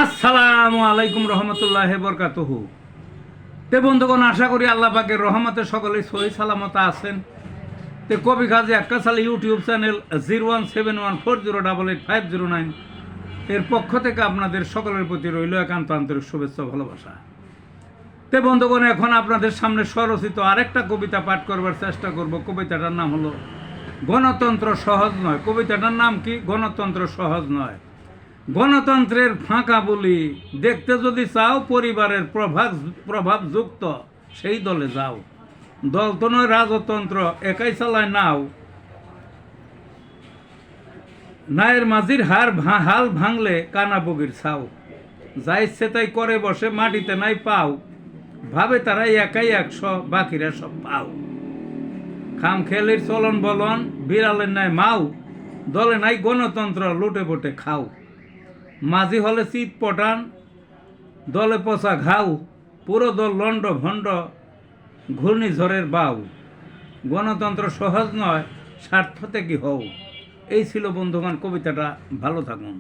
আসসালামু আলাইকুম রহমতুল্লাহি বরকাতুহু। তে বন্ধুগণ, আশা করি আল্লাহ পাকের রহমতে সকলেই সহি সালামত আছেন। তে কবি কাজী আক্কাস আলী ইউটিউব চ্যানেল 017140885009 এর পক্ষ থেকে আপনাদের সকলের প্রতি রইল একান্ত আন্তরিক শুভেচ্ছা ভালোবাসা। তে বন্ধুগণ, এখন আপনাদের সামনে স্বরচিত আরেকটা কবিতা পাঠ করবার চেষ্টা করব। কবিতাটার নাম হলো গণতন্ত্র সহজ নয়। কবিতাটার নাম কি? গণতন্ত্র সহজ নয়। গণতন্ত্রের ফাঁকা বলি দেখতে যদি চাও, পরিবারের প্রভাবযুক্ত সেই দলে যাও। দল তো নয় রাজতন্ত্র, একাই চালায় নাও। নায়ের মাঝির হাল ভাঙলে কানাবগির ছাও। যা ইচ্ছে তাই করে বসে, মাটিতে নাই পাও। ভাবে তারা একাই 100, বাকিরা সব পাও। খাম খেলির চলন বলন, বিড়ালের নাই মাও। দলে নাই গণতন্ত্র, লুটে পটে খাও। মাঝি হলে চিত পটান, দলে পচা ঘাও। পুরো দল লন্ড ভণ্ড, ঘূর্ণিঝড়ের বাউ। গণতন্ত্র সহজ নয়, স্বার্থ থেকে হও। এই ছিল বন্ধুগণ কবিতাটা। ভালো থাকুন।